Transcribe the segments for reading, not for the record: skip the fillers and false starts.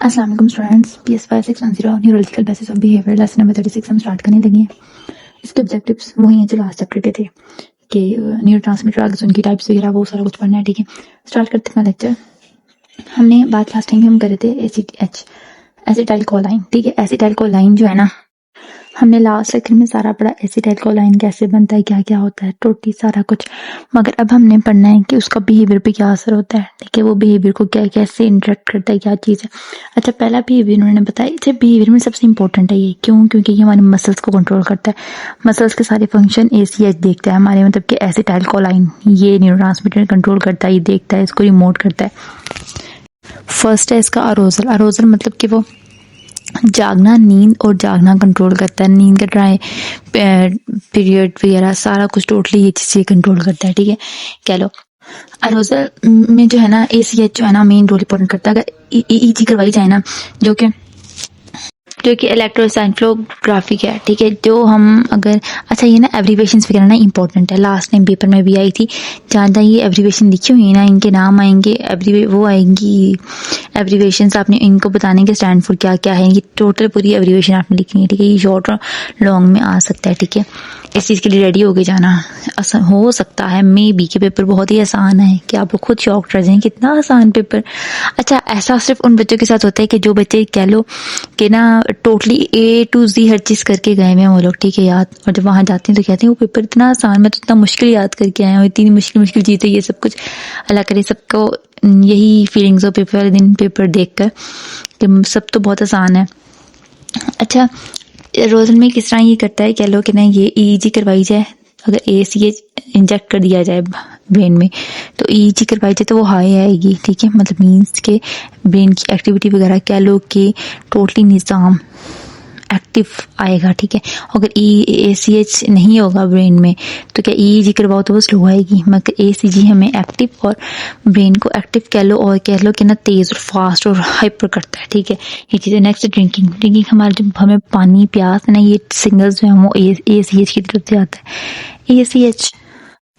अस्सलाम वालेकुम students, PS 5610 neurological basis of behaviour lesson number 36 हम स्टार्ट करने लगे हैं। इसके ऑब्जेक्टिव्स वही हैं जो लास्ट चैप्टर के थे कि न्यूरोट्रांसमीटर आगे उनकी टाइप्स वगैरह वो सारा कुछ पढ़ना है। ठीक है, स्टार्ट करते हैं लेक्चर। हमने बात लास्ट टाइम हम कर रहे थे ACTH एसिटाइल कोलाइन। ठीक है, एसिटाइल कोलाइन जो है ना, हमने लास्ट लेक्चर में सारा पढ़ा एसिटाइल कोलाइन कैसे बनता है, क्या क्या होता है, टोटली सारा कुछ। मगर अब हमने पढ़ना है कि उसका बिहेवियर पे क्या असर होता है। ठीक है, वो बिहेवियर को क्या कैसे इंटरेक्ट करता है, क्या चीज़ है। अच्छा, पहला बिहेवियर उन्होंने बताया। अच्छा, बिहेवियर में सबसे इंपॉर्टेंट है ये, क्यों? क्योंकि ये हमारे मसल्स को कंट्रोल करता है। मसल्स के सारे फंक्शन ACH देखता है हमारे, मतलब कि एसिटाइल कोलाइन ये न्यूरोट्रांसमीटर कंट्रोल करता है, ये देखता है, इसको रिमोट करता है। फर्स्ट है इसका अरोजल। अरोजल मतलब कि वो जागना, नींद और जागना कंट्रोल करता है। नींद का ट्राई पीरियड वगैरह सारा कुछ टोटली ये चीज़ें कंट्रोल करता है। ठीक है, कह लो अरोजल में जो है ना ACH जो है ना मेन रोल इंपॉर्टेंट करता है। अगर EEG करवाई जाए ना, जो कि इलेक्ट्रोएन्सेफेलोग्राफी है। ठीक है, जो हम अगर अच्छा ये ना एब्रीवेशंस वगैरह ना इंपॉर्टेंट है, लास्ट टाइम पेपर में भी आई थी। जहाँ जहाँ ये एब्रीवेशन लिखी हुई है ना, इनके नाम आएंगे, वो आएंगी एब्रीवेशंस, आपने इनको बताने के स्टैंड फॉर क्या क्या है। ये टोटल पूरी एब्रीवेशन आपने लिखनी है। ठीक है, ये शॉर्ट और लॉन्ग में आ सकता है। ठीक है, इस चीज़ के लिए रेडी होके जाना। हो सकता है मे बी के पेपर बहुत ही आसान है कि आप लोग खुद शॉक रह जाएं, कितना आसान पेपर। अच्छा, ऐसा सिर्फ उन बच्चों के साथ होता है कि जो बच्चे कह लो कि ना टोटली A to Z हर चीज़ करके गए हैं वो लोग। ठीक है, याद, और जब वहाँ जाते हैं तो कहते हैं वो पेपर इतना आसान, मैं तो इतना मुश्किल याद करके आया हूँ, इतनी मुश्किल मुश्किल चीज़ें, ये सब कुछ। अल्लाह करे सबको यही फीलिंग्स हो पेपर वाले दिन पेपर देख कर कि सब तो बहुत आसान है। अच्छा, रोजन में किस तरह ये करता है, कह लो कि ना ये EEG करवाई जाए, अगर ACH इंजेक्ट कर दिया जाए ब्रेन में तो EEG करवाई जाए तो वो हाई आएगी। ठीक है, मतलब मीन्स के ब्रेन की एक्टिविटी वगैरह कह लो कि टोटली निज़ाम एक्टिव आएगा। ठीक है, अगर ACH नहीं होगा ब्रेन में तो क्या EEG करवाओ तो वो स्लो आएगी, मगर ACG हमें एक्टिव और ब्रेन को एक्टिव कह लो, और कह लो कि ना तेज और फास्ट और हाइपर करता है। ठीक है, ये चीज़ें। नेक्स्ट ड्रिंकिंग हमारे जब हमें पानी प्यास है ना, ये सिग्नल्स जो है वो ACH की तरफ से आता है। ACH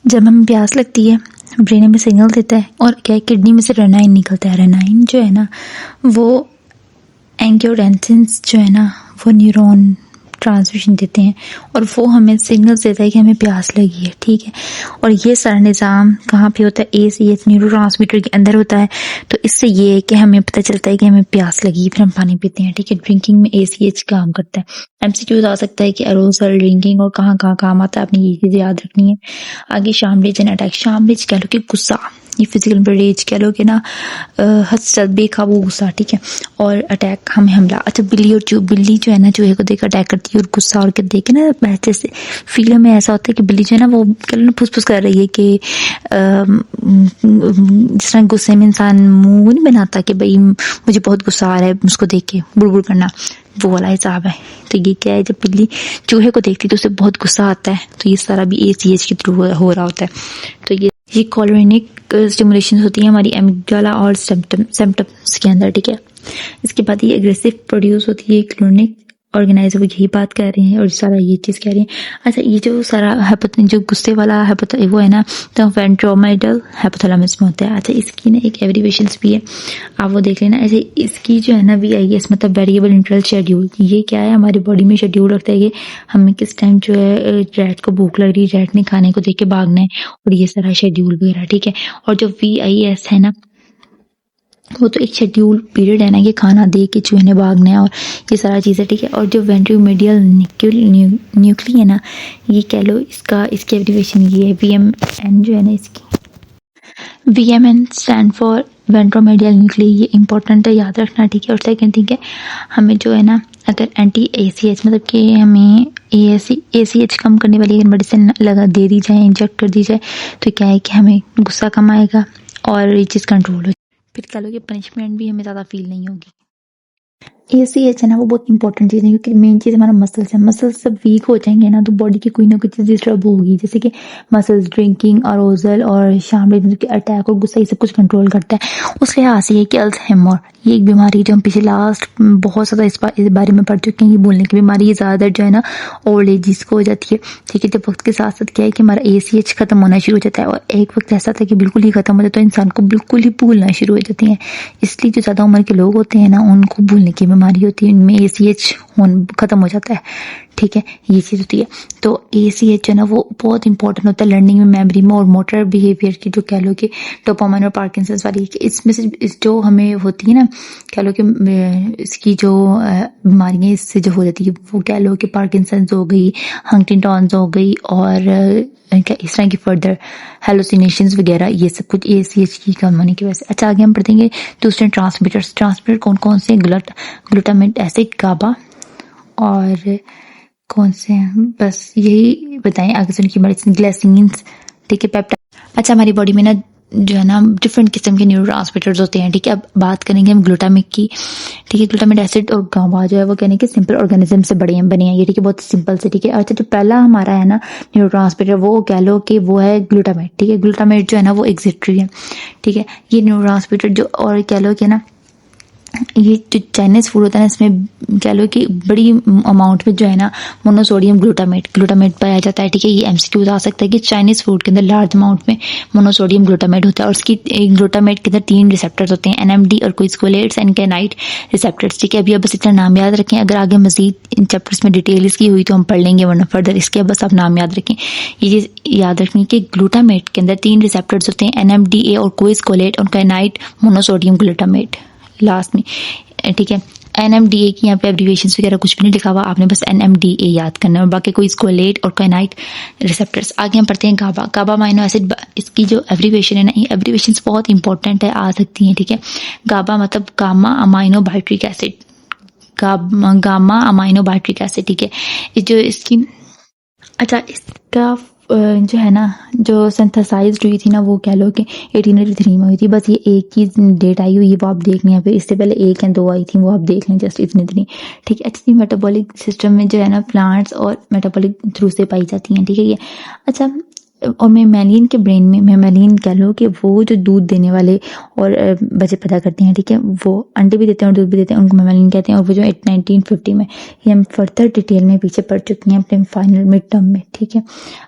जब हमें प्यास लगती है ब्रेन हमें सिग्नल देता है, और क्या है किडनी में से रेनाइन निकलता है। रेनाइन जो है ना वो एंजियोटेंसिन्स जो है ना वो न्यूरॉन ट्रांसमिशन देते हैं और वो हमें सिग्नल्स देता है कि हमें प्यास लगी है। ठीक है, और ये सारा निज़ाम कहाँ पे होता है, ACH न्यूरोट्रांसमीटर के अंदर होता है। तो इससे ये है कि हमें पता चलता है कि हमें प्यास लगी, फिर हम पानी पीते हैं। ठीक है, ड्रिंकिंग में ACH काम करता है। MCQ आ सकता है कि अरोजल, ड्रिंकिंग और कहाँ कहाँ काम आता है, आपने ये चीज़ें याद रखनी है। आगे शामरेज एंड अटैक। शामरेज कह लो कि गुस्सा, ये फिजिकल रेज कह लो कि ना हद बेकाबू गुस्सा। ठीक है, और अटैक हमें हमला। अच्छा, बिल्ली और बिल्ली जो है ना चूहे को देख अटैक करती है, और गुस्सा और देख के ना जैसे फील में ऐसा होता है कि बिल्ली जो है ना वो कह लो ना फुस फुस कर रही है कि जिस तरह गुस्से में इंसान मुंह नहीं बनाता कि भाई मुझे बहुत गुस्सा आ रहा है, उसको देख के बुड़बुड़ करना, वो वाला हिसाब है। तो ये क्या है, जब बिल्ली चूहे को देखती है तो उसे बहुत गुस्सा आता है, तो ये सारा भी ACH के थ्रू हो रहा होता है। तो ये कॉलोनिक स्टिमुलेशन होती है हमारी एमिगडाला और सिम्पटम्स के अंदर। ठीक है, इसके बाद ये एग्रेसिव प्रोड्यूस होती है क्लोनिक ऑर्गेनाइजर, वो यही बात कर रहे हैं और सारा ये चीज़ कह रहे हैं। अच्छा, ये जो सारा जो गुस्से वाला वो है ना, तो वेंट्रोमेडल हाइपोथैलेमस में होता है। अच्छा, इसकी ना एक एब्रीवेशंस भी है, आप वो देख लेना। ऐसे इसकी जो है ना VIS मतलब वेरिएबल इंटरवल शेड्यूल, ये क्या है, हमारी बॉडी में शेड्यूल रखता है कि हमें किस टाइम जो है रैट को भूख लग रही है, रैट ने खाने को देख के भागना है, और ये सारा शेड्यूल वगैरह। ठीक है, और जो VIS है ना वो तो एक शेड्यूल पीरियड है ना, ये खाना दे के चूहे ने भागना है और ये सारा चीज़ें। ठीक है, और जो वेंट्रोमीडियल न्यूक्ली है ना, ये कह लो इसकी एब्रीवेशन ये है VMN जो है ना, इसकी VMN stand for ventromedial nuclei. ये इंपॉर्टेंट है, याद रखना। ठीक है, और सेकंड थिंग है हमें जो है ना अगर एंटी ACH मतलब कि हमें ACH कम करने वाली अगर मेडिसिन दे दी जाए, इंजेक्ट कर दी जाए, तो क्या है कि हमें गुस्सा कम आएगा और ये चीज़ कंट्रोल हो, फिर कह लो कि पनिशमेंट भी हमें ज़्यादा फील नहीं होगी। ACH है ना, वो बहुत इंपॉर्टेंट चीज़ है, क्योंकि मेन चीज़ हमारा मसल्स है। मसल्स सब वीक हो जाएंगे ना तो बॉडी की कोई ना कोई चीज़ डिस्टर्ब होगी, जैसे कि मसल्स ड्रिंकिंग, अरोजल और शामिल अटैक और गुस्सा, ये सब कुछ कंट्रोल करता है। उस लिहाज से ये कि अल्जाइमर, ये एक बीमारी जो हम पिछले लास्ट बहुत ज़्यादा इस बारे में पढ़ चुके हैं। ये बोलने की बीमारी, ये ज़्यादातर जो है ना ओल्ड एज जिसको हो जाती है, ठीक है। जब वक्त के साथ साथ क्या है कि हमारा ACH खत्म होना शुरू हो जाता है, और एक वक्त ऐसा था कि बिल्कुल ही खत्म हो जाता है, तो इंसान को बिल्कुल ही भूलना शुरू हो जाती है। इसलिए जो ज़्यादा उम्र के लोग होते हैं ना, उनको भूलने की बीमारी होती है, इनमें ACH खत्म हो जाता है, ठीक है। ये चीज़ होती है। तो ACH जो है ना वो बहुत इंपॉर्टेंट होता है लर्निंग में, मेमोरी में और मोटर बिहेवियर की, जो कह लो कि डोपामाइन और पार्किंसंस वाली, इसमें से जो हमें होती है ना, कह लो कि इसकी जो बीमारियाँ इससे जो हो जाती है, वो कह लो कि पार्किंसंस हो गई, हंटिंगटन्स हो गई, और क्या इस तरह की फर्दर हेलुसिनेशंस वगैरह, ये सब कुछ ACH की कम होने की वजह से। अच्छा, आगे हम पढ़ेंगे दूसरे ट्रांसमीटर्स। ट्रांसमीटर कौन कौन से? ग्लूटामेट एसिड, गाबा, और कौन से हैं? बस यही बताएं। आगे सुन की मेडिसिन, ग्लाइसिन्स, ठीक है, पेप्टाइड। अच्छा, हमारी बॉडी में ना जो है ना डिफरेंट किस्म के न्यूरोट्रांसमीटर्स होते हैं, ठीक है। अब बात करेंगे हम ग्लूटामिक की, ठीक है। ग्लूटामिक एसिड और गाबा जो है वो कहने के सिंपल ऑर्गेनिज्म से बने हैं ये, ठीक है, बहुत सिंपल से, ठीक है। अच्छा, जो पहला हमारा है ना न्यूरोट्रांसमीटर, वो कह लो कि वो है ग्लूटामेट, ठीक है। ग्लूटामेट जो है ना वो एक्सिटरी है, ठीक है। ये न्यूरोट्रांसमीटर जो, और कह लो कि ना ये जो चाइनीज फूड होता है ना, इसमें कह लो कि बड़ी अमाउंट में जो है ना मोनोसोडियम ग्लूटामेट पाया जाता है, ठीक है। ये MCQ आ सकता है कि चाइनीज फूड के अंदर लार्ज अमाउंट में मोनोसोडियम ग्लूटामेट होता है, और उसकी ग्लूटामेट के अंदर 3 रिसेप्टर्स होते हैं, NMD और कोइस्कोलेट्स एंड कैनाइट रिसेप्टर्स, ठीक है। अभी अब बस इतना नाम याद रखें, अगर आगे मजीद इन चैप्टर्स में डिटेल इसकी हुई तो हम पढ़ लेंगे, वरना फर्दर इसके बस आप नाम याद रखें। ये चीज़ याद रखनी कि ग्लूटामेट के अंदर 3 रिसेप्टर्स होते हैं, NMDA और कोइस्कोलेट और कैनाइट मोनोसोडियम ग्लूटामेट लास्ट में, ठीक है। NMDA की यहाँ पे एब्रीविएशंस वगैरह कुछ भी नहीं लिखा हुआ, आपने बस NMDA याद करना है, और बाकी कोई स्कोलेट और कैनाइट रिसेप्टर्स। आगे हम पढ़ते हैं गाबा अमाइनो एसिड। इसकी जो एब्रीविएशन है ना, ये एब्रीविएशंस बहुत इंपॉर्टेंट है, आ सकती हैं, ठीक है। गाबा मतलब gamma amino butyric acid, gamma amino butyric acid, ठीक है। ये जो इसकी, अच्छा, इसका जो है ना जो सिंथेसाइज हुई थी ना, वो कह लो कि 1883 में हुई थी। बस ये एक चीज़ डेट आई हुई है, वो आप देख लें, फिर इससे पहले 1 या 2 आई थी, वो आप देख लें, जस्ट इतनी, ठीक है। अच्छी मेटाबॉलिक सिस्टम में जो है ना प्लांट्स और मेटाबॉलिक थ्रू से पाई जाती हैं, ठीक है ये। अच्छा, और मेमेलियन के ब्रेन में, मेमेलियन कह लो कि वो जो दूध देने वाले और बच्चे पैदा करते हैं, ठीक है, वो अंडे भी देते हैं और दूध भी देते हैं, उनको मेमेलियन कहते हैं। और वो जो 1950 में, ये हम फर्दर डिटेल में पीछे पढ़ चुकी हैं अपने फाइनल मिड टर्म में, ठीक है।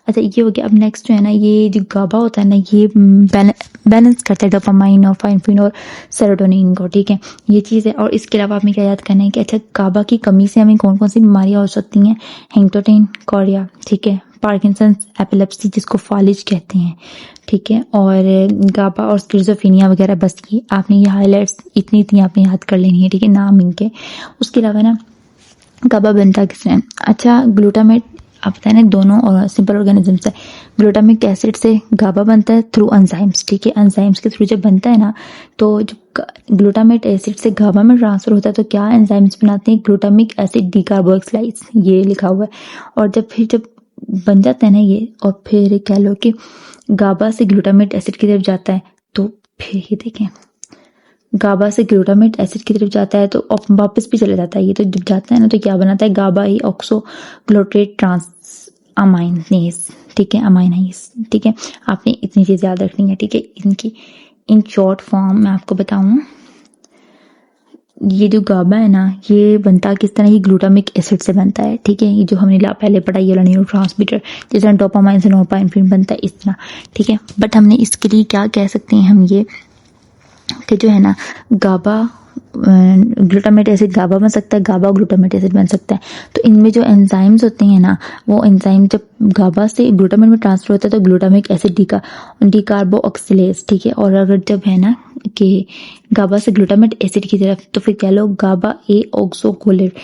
अच्छा, ये हो गया। अब नेक्स्ट जो है ना, ये जो गाबा होता है ना, ये बैलेंस करता है डोपामाइन और फाइनफिन और सेरोटोनिन को, ठीक है, ये चीज़ है। और इसके अलावा हमें क्या याद करना है कि अच्छा, गाबा की कमी से हमें कौन कौन सी बीमारियाँ हो सकती हैं? हेंगटोटेन, कोरिया, ठीक है, पार्किंसंस, एपिलेप्सी जिसको फालिज कहते हैं, ठीक है, और गाबा और स्किज़ोफ्रेनिया वगैरह। बस ये आपने ये हाईलाइट्स इतनी आपने याद कर लेनी है, ठीक है, नाम इनके। उसके अलावा ना गाबा बनता किसने? अच्छा, ग्लूटामेट, आप बताए ना, दोनों और सिंपल ऑर्गेनिजम्स है। ग्लूटामिक एसिड से गाबा बनता है थ्रू एंजाइम्स, ठीक है। एंजाइम्स के थ्रू जब बनता है ना, तो जब ग्लूटामेट एसिड से गाबा में ट्रांसफर होता है तो क्या एंजाइम्स बनाते हैं? ग्लूटामिक एसिड डीकार्बोक्सिलेज, ये लिखा हुआ है। और जब बन जाता है ना ये, और फिर कह लो कि गाबा से ग्लूटामेट एसिड की तरफ जाता है, तो फिर ये देखें, गाबा से ग्लूटामेट एसिड की तरफ जाता है तो वापस भी चला जाता है ये। तो जब जाता है ना तो क्या बनाता है? गाबा ही ऑक्सो ग्लूटेट ट्रांस अमाइनेज, ठीक है, अमाइनेज, ठीक है। आपने इतनी चीज याद रखनी है, ठीक है। इनकी इन शॉर्ट फॉर्म मैं आपको बताऊं, ये जो गाबा है ना, ये बनता किस तरह? ये ग्लूटामिक एसिड से बनता है, ठीक है। ये जो हमने पहले पढ़ा, ये न्यूरोट्रांसमीटर, जिस तरह डोपामाइन से नोरपेनेफ्रिन बनता है, इस तरह, ठीक है। बट हमने इसके लिए क्या कह सकते हैं हम, ये कि जो है ना गाबा ग्लूटामेट एसिड गाबा बन सकता है, गाबा ग्लूटामेट एसिड बन सकता है। तो इनमें जो एंजाइम्स होते हैं ना, वो एंजाइम जब गाबा से ग्लूटामेट में ट्रांसफर होता है तो ग्लूटामिक एसिड डीकार्बोक्सिलेज, ठीक है। और अगर जब है ना कि गाबा से ग्लूटामेट एसिड की तरफ, तो फिर कह लो गाबा ए ऑक्सोकोलेट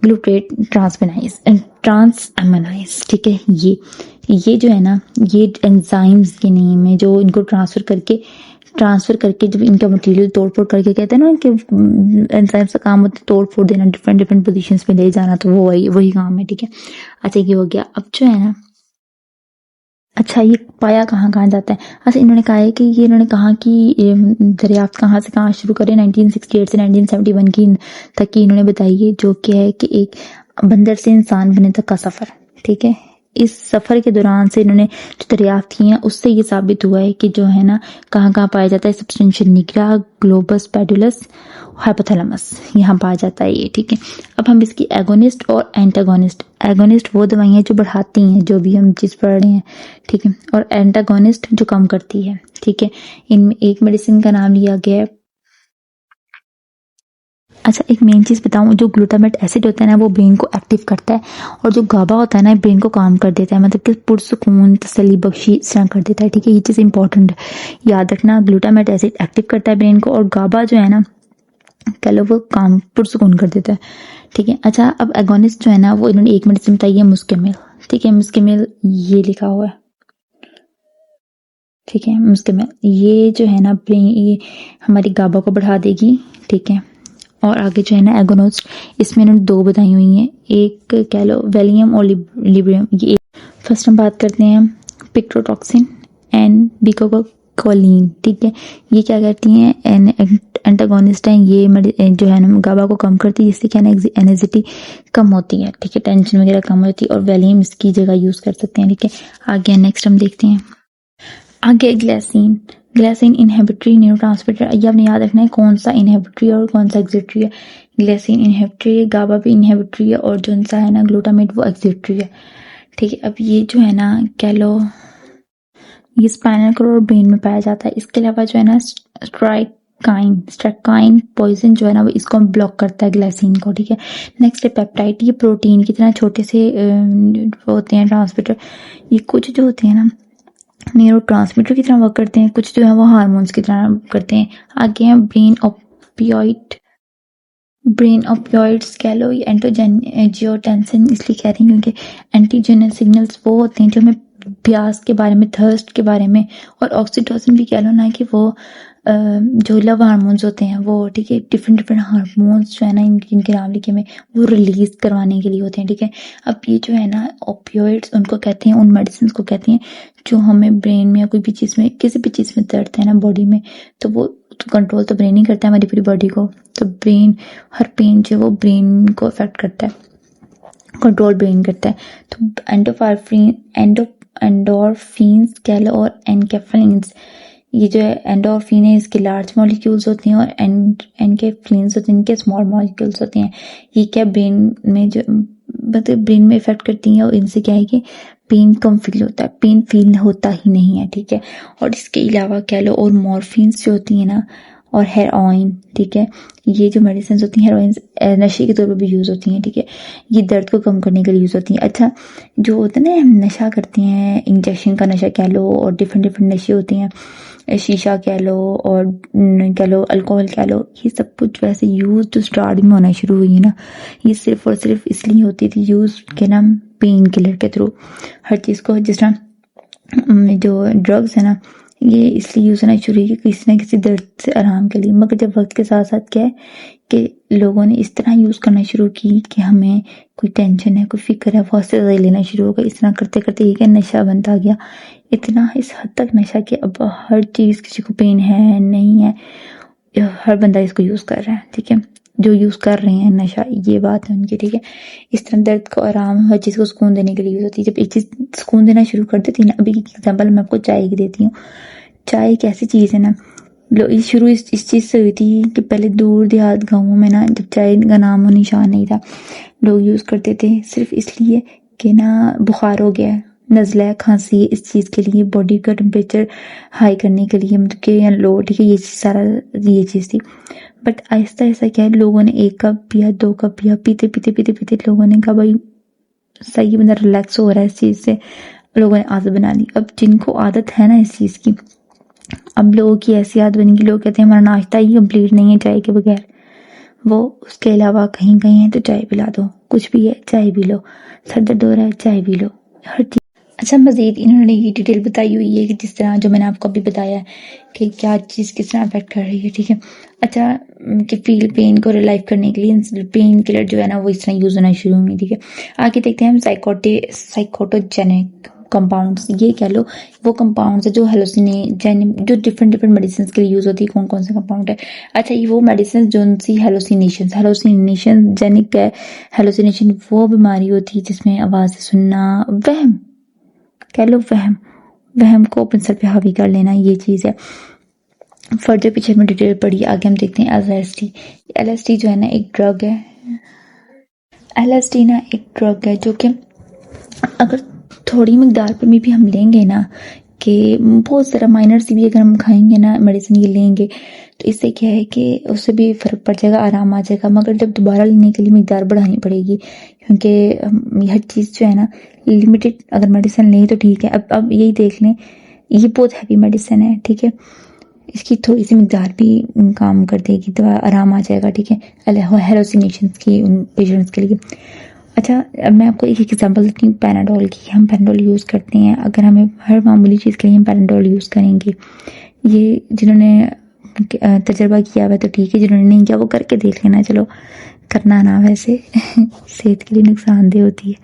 ग्लूटेट ट्रांसएमाइनाइज, ठीक है। ये जो है ना, ये एंजाइम्स के नेम है जो इनको ट्रांसफर करके जब इनका मटेरियल तोड़-फोड़ करके, कहते हैं ना कि एंजाइम्स का काम होता है तोड़-फोड़ देना, डिफरेंट पोजीशंस में ले जाना, तो वो वही काम है, ठीक है। अच्छा, ये हो गया। अब जो है ना अच्छा, ये पाया कहाँ कहाँ जाता है? अच्छा, इन्होंने कहा है कि ये इन्होंने कहा कि ये दरियाफ्त कहाँ से कहाँ शुरू करें, 1968 से 1971 की तक की इन्होंने बताई है, जो कि है कि एक बंदर से इंसान बनने तक का सफ़र। ठीक है, इस सफ़र के दौरान से इन्होंने जो दरियाफ्त की हैं उससे ये साबित हुआ है कि जो है ना कहाँ कहाँ पाया जाता है, सब्सटेंशियल निग्रा, ग्लोबस पेडुलस, हाइपोथैलेमस, यहाँ पाया जाता है ये। ठीक है, अब हम इसकी एगोनिस्ट और एंटागोनिस्ट, एगोनिस्ट वो दवाइयाँ जो बढ़ाती हैं, जो भी हम चीज़ पढ़ रहे हैं, ठीक है, और एंटागोनिस्ट जो कम करती है। ठीक है, इनमें एक मेडिसिन का नाम लिया गया है। अच्छा, एक मेन चीज़ बताऊं, जो ग्लूटामेट एसिड होता है ना वो ब्रेन को एक्टिव करता है, और जो गाबा होता है ना ब्रेन को काम कर देता है, मतलब कि पुरसुकून, तसल्ली बख्शी इस तरह कर देता है। ठीक है, ये चीज़ इंपॉर्टेंट है, याद रखना। ग्लूटामेट एसिड एक्टिव करता है ब्रेन को, और गाबा जो है ना कह लो वो काम पुरसुकून कर देता है। ठीक है, अच्छा, अब एगोनिस्ट जो है ना वो इन्होंने एक मिनट से बताई है, मुस्किमिल। ठीक है, मुस्किमिल ये लिखा हुआ है। ठीक है, मुस्किमिल ये जो है ना ब्रेन, ये हमारी गाबा को बढ़ा देगी। ठीक है, और आगे जो है ना एगोनिस्ट, इसमें इन्होंने दो बताई हुई हैं, एक कह लो वैलियम और लिब्रियम। ये फर्स्ट हम बात करते हैं पिक्रोटॉक्सिन एंड बिकोकोलिन। ठीक है, ये क्या करती हैं, एंटागोनिस्ट हैं, ये जो है ना गाबा को कम करती है, जिससे क्या है एनर्जिटी कम होती है। ठीक है, टेंशन वगैरह कम होती है, और वैलियम इसकी जगह यूज कर सकते हैं। ठीक है, आगे नेक्स्ट हम देखते हैं, आगे ग्लाइसिन। ग्लाइसिन इनहिबिटरी न्यूरोट्रांसमीटर, ये आपने याद रखना है कौन सा इनहिबिटरी और कौन सा एक्सिटरी है। ग्लाइसिन इनहिबिटरी है, गाबा भी इनहिबिटरी है, और जो सा है ना ग्लूटामेट वो एक्सिटरी है। ठीक है, अब ये जो है ना कह लो ये स्पाइनल कॉर्ड और ब्रेन में पाया जाता है। इसके अलावा जो है ना स्ट्राइकाइन पॉइजन जो है ना वो इसको ब्लॉक करता है, ग्लाइसिन को। ठीक है, नेक्स्ट है पेप्टाइड, ये प्रोटीन की तरह छोटे से होते हैं ट्रांसमीटर, ये कुछ जो होते हैं ना न्यूरो ट्रांसमीटर की तरह वर्क करते हैं, कुछ जो है वो हार्मोन्स की तरह करते हैं। आगे हैं ब्रेन ऑपियोइड्स कह लो, ये एंजियोटेंसिन इसलिए कह रही हूँ क्योंकि एंटीजेनल सिग्नल्स वो होते हैं जो हमें प्यास के बारे में, थर्स्ट के बारे में, और ऑक्सीटोसिन भी कह लो ना कि वो जो लव हार्मोन्स होते हैं वो। ठीक है, डिफरेंट डिफरेंट हार्मोन्स जो है ना इनके नाम लिखे में वो रिलीज करवाने के लिए होते हैं। ठीक है, अब ये जो है ना ओपियोइड्स उनको कहते हैं, उन मेडिसिन को कहते हैं जो हमें ब्रेन में या कोई भी चीज़ में, किसी भी चीज़ में दर्द है ना बॉडी में, तो वो कंट्रोल तो ब्रेन ही करता है हमारी पूरी बॉडी को। तो ब्रेन हर पेन जो वो ब्रेन को अफेक्ट करता है, कंट्रोल ब्रेन करता है। तो एंडोर्फिन्स कह लो और एनकेफ्लिन्स, ये जो है एंडोर्फिन है इसके लार्ज मॉलिक्यूल्स होते हैं, और एनकेफ्लिन्स होते हैं इनके स्मॉल मॉलिक्यूल्स होते हैं। ये क्या ब्रेन में जो मतलब ब्रेन में इफेक्ट करती हैं, और इनसे क्या है कि पेन कम फील होता है, पेन फील होता ही नहीं है। ठीक है, और इसके अलावा कह लो और मॉर्फिन्स जो होती है ना, और हेरोइन। ठीक है, ये जो मेडिसिन होती हैं हेरोइन नशे के तौर पर भी यूज़ होती हैं। ठीक है, ये दर्द को कम करने के लिए यूज़ होती हैं। अच्छा, जो होता है ना हम नशा करते हैं, इंजेक्शन का नशा कह लो, और डिफरेंट डिफरेंट नशे होते हैं, शीशा कह लो और कह लो अल्कोहल कह लो, ये सब कुछ वैसे यूज़ जो स्टार्टिंग में होना शुरू हुई है ना, ये सिर्फ और सिर्फ इसलिए होती थी यूज़ के नाम पेन किलर के थ्रू। हर चीज़ को जिस तरह जो ड्रग्स है ना ये इसलिए यूज़ होना शुरू हुई किसी न किसी दर्द से आराम के लिए, मगर जब वक्त के साथ साथ क्या है कि लोगों ने इस तरह यूज़ करना शुरू की कि हमें कोई टेंशन है, कोई फिक्र है, वो उससे ज़्यादा लेना शुरू हो गया। इस तरह करते करते ये क्या नशा बनता गया, इतना इस हद तक नशा कि अब हर चीज़, किसी को पेन है नहीं है, हर बंदा इसको यूज़ कर रहा है। ठीक है, जो यूज़ कर रहे हैं नशा, ये बात है उनकी। ठीक है, इस तरह दर्द को आराम, हर चीज़ को सुकून देने के लिए यूज़ होती है। जब एक चीज़ सुकून देना शुरू कर देती है ना, अभी की एग्जाम्पल मैं आपको चाय की देती हूँ। चाय एक ऐसी चीज़ है ना, शुरू इस चीज़ से हुई थी कि पहले दूर देहात गाँवों में ना जब चाय का नाम और निशान नहीं था, लोग यूज़ करते थे सिर्फ इसलिए कि ना बुखार हो गया है, नज़ला है, खांसी है, इस चीज़ के लिए, बॉडी का टेम्परेचर हाई करने के लिए, मतलब कि या लो। ठीक है, ये सारा ये चीज़ थी। बट आहिस्ता आहिस्ता क्या है, लोगों ने 1 कप पिया, 2 कप पिया, पीते पीते पीते पीते लोगों ने कहा भाई सही बंदा रिलैक्स हो रहा है इस चीज़ से, लोगों ने आदत बना ली। अब जिनको आदत है ना इस चीज़ की, अब लोगों की ऐसी आदत बनी कि लोग कहते हैं हमारा नाश्ता ही कंप्लीट नहीं है चाय के बगैर, वो उसके अलावा कहीं कहीं है तो चाय पिला दो, कुछ भी है चाय पी लो, सर दर्द हो रहा है चाय पी लो, हर चीज़। अच्छा, मज़ीद इन्होंने ये डिटेल बताई हुई है कि जिस तरह जो मैंने आपको अभी बताया कि क्या चीज़ किस तरह अफेक्ट कर रही है। ठीक है, अच्छा कि फील पेन को रिलाइव करने के लिए पेन किलर जो है ना वो इस तरह यूज़ होना शुरू हुई। ठीक है, आगे देखते हैं हम साइकोटोजेनिक कंपाउंड्स, ये कह लो वो कंपाउंड्स है जो हेलोसिनेजेनिक, जो डिफरेंट मेडिसिन के लिए यूज होती है। कौन कौन से कंपाउंड है? अच्छा, ये वो मेडिसिन जो सी हेलोसिनेशन जेनिक है। हेलोसिनेशन वो बीमारी होती है जिसमें आवाज़ सुनना, वहम कह लो, वहम को अपने सर पे हावी कर लेना, ये चीज़ है। फर्दर पीछे में डिटेल पढ़ी, आगे हम देखते हैं LSD। LSD जो है ना एक ड्रग है। LSD ना एक ड्रग है जो कि अगर थोड़ी मकदार पर भी हम लेंगे ना, कि बहुत सारा माइनर सी भी अगर हम खाएंगे ना मेडिसिन ये लेंगे, तो इससे क्या है कि उससे भी फ़र्क पड़ जाएगा, आराम आ जाएगा। मगर जब दोबारा लेने के लिए मकदार बढ़ानी पड़ेगी, क्योंकि हर चीज़ जो है ना लिमिटेड, अगर मेडिसिन लें तो ठीक है। अब यही देख लें, ये बहुत हैवी मेडिसिन है, ठीक है, इसकी थोड़ी सी मकदार भी काम कर देगी, दवा आराम आ जाएगा, ठीक है, हेलोसिनेशन की उन पेशेंट्स के लिए। अच्छा, अब मैं आपको एक एग्जांपल देती हूँ पैनाडोल की। हम पैनाडोल यूज़ करते हैं, अगर हमें हर मामूली चीज़ के लिए हम पैनाडोल यूज़ करेंगे। ये जिन्होंने तजर्बा किया हुआ तो ठीक है, जिन्होंने नहीं किया वो करके देख लेना, चलो करना ना, वैसे सेहत के लिए नुकसानदेह होती है।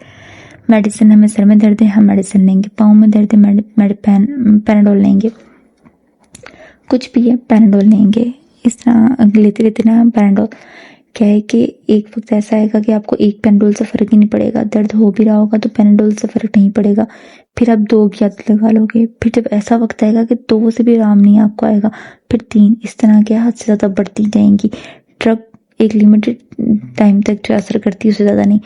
मेडिसिन, हमें सर में दर्द है हम मेडिसिन लेंगे, पाँव में दर्द है पैनाडोल लेंगे, कुछ भी है पैनाडोल लेंगे। इस तरह लेते लेते ना पैनाडोल क्या है कि एक वक्त ऐसा आएगा कि आपको एक पैनाडोल से फ़र्क ही नहीं पड़ेगा, दर्द हो भी रहा होगा तो पैनाडोल से फ़र्क नहीं पड़ेगा, फिर आप 2 की आदत लगा लोगे, फिर जब ऐसा वक्त आएगा कि 2 से भी आराम नहीं आपको आएगा, फिर 3, इस तरह के हद से ज़्यादा बढ़ती जाएंगी। ड्रग एक लिमिटेड टाइम तक जो असर करती है उससे ज़्यादा नहीं,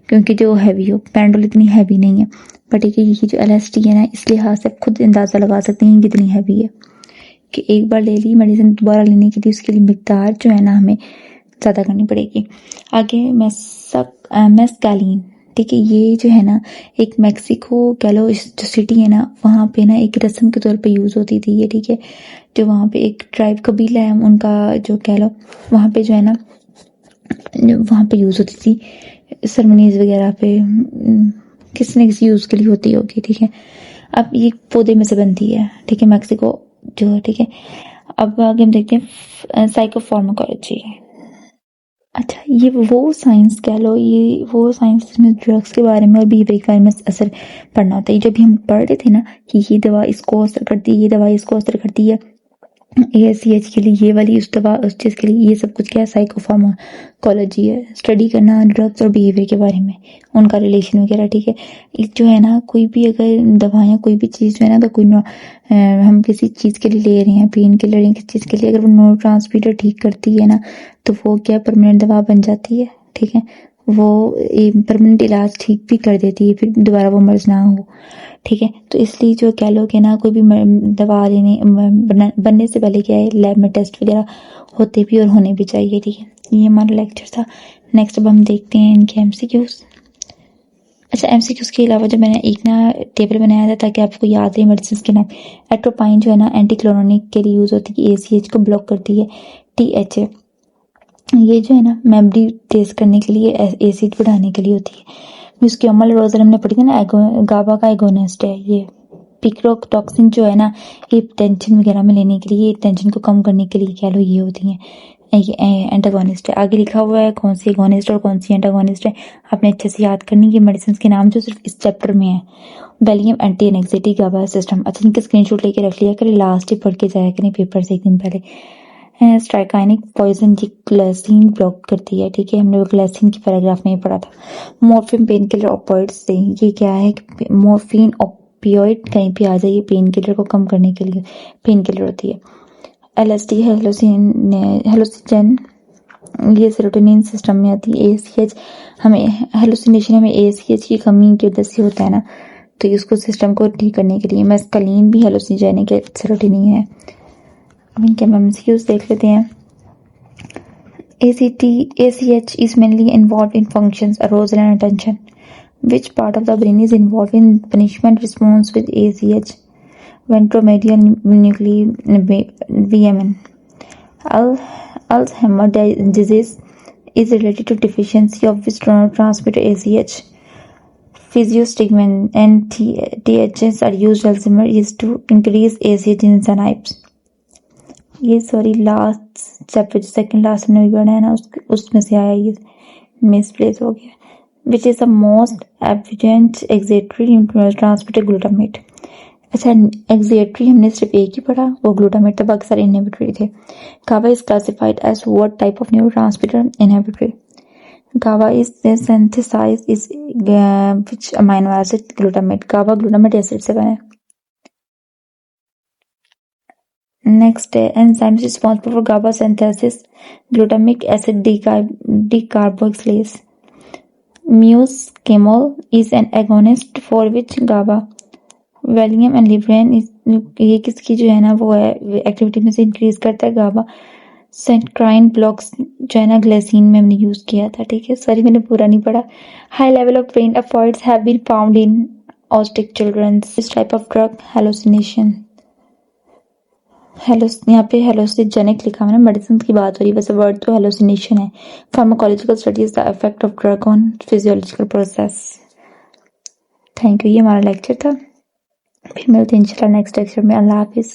क्योंकि जो हैवी हो, पैनाडोल इतनी हैवी नहीं है। बट ये जो LSD है ना, इस लिहाज से आप खुद अंदाज़ा लगा सकते हैं कितनी हैवी है, कि एक बार ले ली मेडिसिन, दोबारा लेने के लिए उसके लिए मिकदार जो है ना हमें ज़्यादा करनी पड़ेगी। आगे मेस्कालीन, ठीक है, ये जो है ना एक मैक्सिको कह लो जो सिटी है ना, वहाँ पे ना एक रस्म के तौर पे यूज़ होती थी ये, ठीक है, जो वहाँ पे एक ट्राइब कबीला है उनका, जो कह लो वहाँ पे जो है ना वहाँ पे यूज़ होती थी सेरेमनीज वगैरह पे, किसी न किसी यूज़ के लिए होती होगी, ठीक है। अब ये पौधे में से बनती है, ठीक है, मैक्सिको जो है, ठीक है। अब आगे हम देखते हैं साइकोफार्माकोलॉजी। अच्छा, ये वो साइंस कह लो, ये वो साइंस जिसमें ड्रग्स के बारे में और बिहेवियर के बारे में असर पढ़ना होता है। जब भी हम पढ़ रहे थे ना कि ये दवा इसको असर करती है, ये दवा इसको असर करती है, ASCH के लिए ये वाली, उस दवा उस चीज़ के लिए, ये सब कुछ क्या है, साइकोफार्माकोलॉजी है, स्टडी करना ड्रग्स और बिहेवियर के बारे में, उनका रिलेशन वगैरह, ठीक है। एक जो है ना कोई भी अगर दवाएं, कोई भी चीज़ जो है ना, अगर कोई हम किसी चीज़ के लिए ले रहे हैं, पेन किलर या किसी चीज़ के लिए, अगर वो न्यूरोट्रांसमीटर ठीक करती है ना, तो वो क्या परमानेंट दवा बन जाती है, ठीक है, वो परमानेंट इलाज ठीक भी कर देती है, फिर दोबारा वो मर्ज ना हो, ठीक है। तो इसलिए जो कह लो कि ना कोई भी दवा लेने बनने से पहले क्या है, लैब में टेस्ट वगैरह होते भी और होने भी चाहिए, ठीक है। ये हमारा लेक्चर था। नेक्स्ट अब हम देखते हैं इनके MCQs। अच्छा, MCQs के अलावा जो मैंने एक ना टेबल बनाया था ताकि आपको याद रहे मेडिसिन के नाम। एट्रोपाइन जो है ना एंटीक्लोनिक के लिए यूज़ होती है, ACH को ब्लॉक करती है। THA ये जो है ना मेमोरी तेज करने के लिए, एसिड बढ़ाने के लिए होती है। म्यूस्क्योमल रोजर हमने पढ़ी थी ना, गाबा का एगोनिस्ट है। ये पिक्रोटॉक्सिन जो है ना, ये टेंशन वगैरह में लेने के लिए, टेंशन को कम करने के लिए कह लो ये होती हैं, ये एंटागोनिस्ट है। आगे लिखा हुआ है कौन सी एगोनिस्ट और कौन सी एंटागोनिस्ट है, आपने अच्छे से याद करनी है। मेडिसिन के नाम जो सिर्फ इस चैप्टर में है, वैलियम, एंटी एनेक्सिटी, गाबा सिस्टम। अच्छा, इनके स्क्रीनशॉट लेके रख लिया करें, लास्ट ही पढ़ के जाया करें पेपर से एक दिन पहले। स्ट्राइकाइनिक पॉइजन जी ग्लाइसिन ब्लॉक करती है, ठीक है, हमने वो ग्लाइसिन की पैराग्राफ में ही पढ़ा था। मॉर्फिन पेन किलर ऑपियोइड से, ये क्या है, मॉर्फिन ऑपियोइड कहीं भी आ जाए, पेन किलर को कम करने के लिए पेन किलर होती है। LSD हेलोसिजन, ये सेरोटोनिन सिस्टम में आती है। ACH हमें हेलुसिनेशन, हमें ACH की कमी की वजह से होता है ना, तो इसको सिस्टम को ठीक करने के लिए। मेस्कालीन भी हेलुसिजेनिक सेरोटोनिन है। अब इनके MCQs देख लेते हैं। ACH is mainly involved in functions, arousal and attention. Which part of the brain is involved in punishment response with ACH? Ventromedial nuclei VMN. Alzheimer's disease is related to deficiency of which neurotransmitter ACH? Physiostigmine and THS are used. Alzheimer is to increase ACH in synapse. ये sorry last chapter second last में भी पढ़ा है ना, उसमें से आया, ये मिसप्लेस हो गया। which is the most efficient excitatory neurotransmitter glutamate. अच्छा, एक्सिएटरी हमने सिर्फ एक ही पढ़ा, वो ग्लूटामेट था, बाकी सारे इनहिबिटरी थे. GABA is classified as what type of neurotransmitter? Inhibitory. GABA is synthesized is which amino acid? Glutamate. GABA glutamate acid से बना है. Next enzyme is responsible for GABA synthesis. Glutamic acid decarboxylase. Muscimol is an agonist for which GABA. Valium and Librium ये किसकी जो है ना वो है एक्टिविटी में से इंक्रीज करता है. गाबा सेंट्राइन ब्लॉक्स जो है ना ग्लाइसिन में हमने यूज किया था. ठीक है, सॉरी मैंने पूरा नहीं पढ़ा. High level of brain efforts have been found in autistic children. This type of drug hallucination. यहाँ पे हेलोसिनेजेनिक लिखा हुआ है, मेडिसिन की बात हो रही है, वैसे वर्ड तो हेलोसिनेशन है. Pharmacological studies the effect of drug on physiological process. Thank you, ये हमारा लेक्चर था. फिर मिलते हैं इंशाल्लाह नेक्स्ट लेक्चर में. अल्लाह हाफिज.